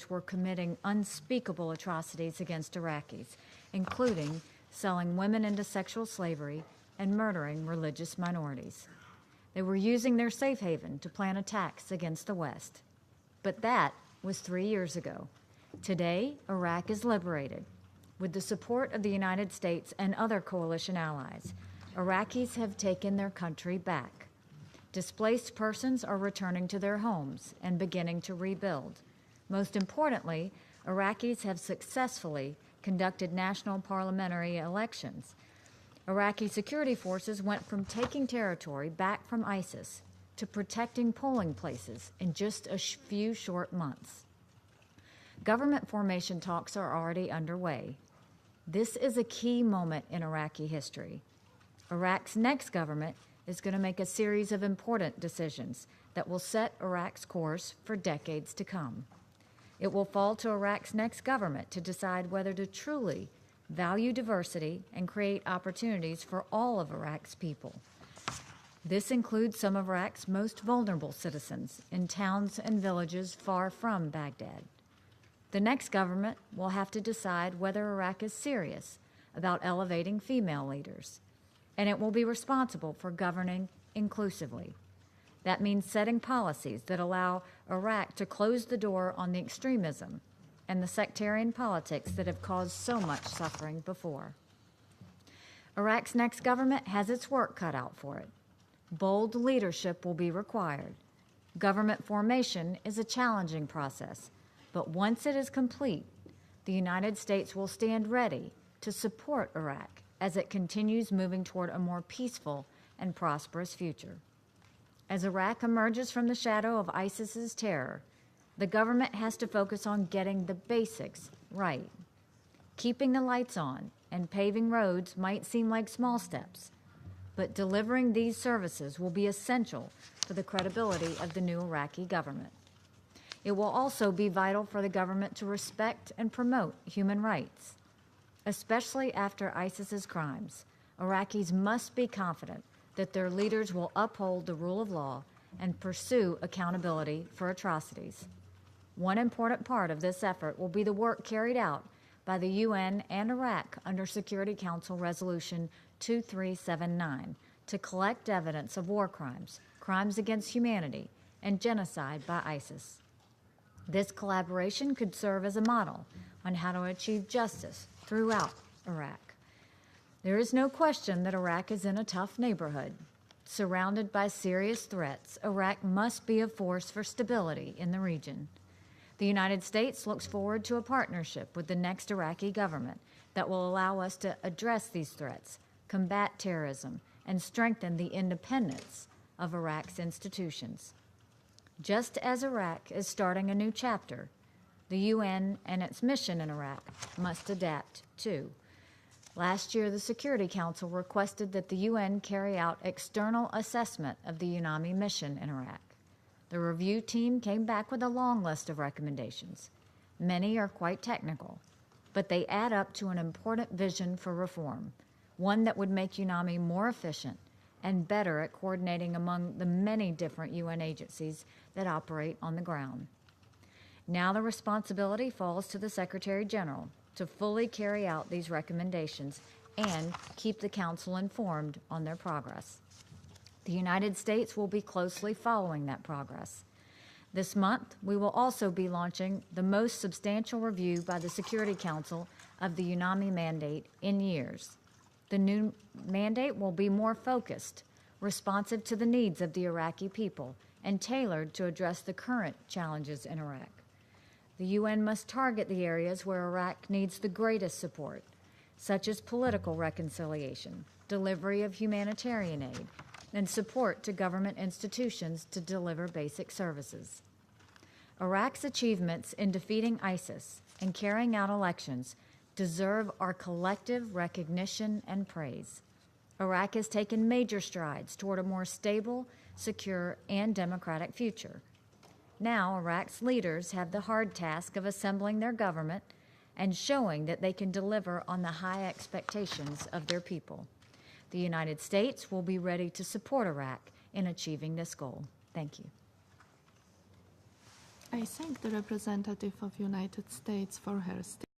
were committing unspeakable atrocities against Iraqis, including selling women into sexual slavery and murdering religious minorities. They were using their safe haven to plan attacks against the West. But that was 3 years ago. Today, Iraq is liberated. With the support of the United States and other coalition allies, Iraqis have taken their country back. Displaced persons are returning to their homes and beginning to rebuild. Most importantly, Iraqis have successfully conducted national parliamentary elections. Iraqi security forces went from taking territory back from ISIS to protecting polling places in just a few short months. Government formation talks are already underway. This is a key moment in Iraqi history. Iraq's next government is going to make a series of important decisions that will set Iraq's course for decades to come. It will fall to Iraq's next government to decide whether to truly value diversity and create opportunities for all of Iraq's people. This includes some of Iraq's most vulnerable citizens in towns and villages far from Baghdad. The next government will have to decide whether Iraq is serious about elevating female leaders, and it will be responsible for governing inclusively. That means setting policies that allow Iraq to close the door on the extremism and the sectarian politics that have caused so much suffering before. Iraq's next government has its work cut out for it. Bold leadership will be required. Government formation is a challenging process, but once it is complete, the United States will stand ready to support Iraq as it continues moving toward a more peaceful and prosperous future. As Iraq emerges from the shadow of ISIS's terror, the government has to focus on getting the basics right. Keeping the lights on and paving roads might seem like small steps, but delivering these services will be essential for the credibility of the new Iraqi government. It will also be vital for the government to respect and promote human rights. Especially after ISIS's crimes, Iraqis must be confident that their leaders will uphold the rule of law and pursue accountability for atrocities. One important part of this effort will be the work carried out by the UN and Iraq under Security Council Resolution 2379 to collect evidence of war crimes, crimes against humanity, and genocide by ISIS. This collaboration could serve as a model on how to achieve justice throughout Iraq. There is no question that Iraq is in a tough neighborhood. Surrounded by serious threats, Iraq must be a force for stability in the region. The United States looks forward to a partnership with the next Iraqi government that will allow us to address these threats, combat terrorism, and strengthen the independence of Iraq's institutions. Just as Iraq is starting a new chapter, the UN and its mission in Iraq must adapt too. Last year, the Security Council requested that the UN carry out external assessment of the UNAMI mission in Iraq. The review team came back with a long list of recommendations. Many are quite technical, but they add up to an important vision for reform, one that would make UNAMI more efficient and better at coordinating among the many different UN agencies that operate on the ground. Now the responsibility falls to the Secretary General to fully carry out these recommendations and keep the Council informed on their progress. The United States will be closely following that progress. This month, we will also be launching the most substantial review by the Security Council of the UNAMI mandate in years. The new mandate will be more focused, responsive to the needs of the Iraqi people, and tailored to address the current challenges in Iraq. The UN must target the areas where Iraq needs the greatest support, such as political reconciliation, delivery of humanitarian aid, and support to government institutions to deliver basic services. Iraq's achievements in defeating ISIS and carrying out elections deserve our collective recognition and praise. Iraq has taken major strides toward a more stable, secure, and democratic future. Now, Iraq's leaders have the hard task of assembling their government and showing that they can deliver on the high expectations of their people. The United States will be ready to support Iraq in achieving this goal. Thank you. I thank the representative of United States for her statement.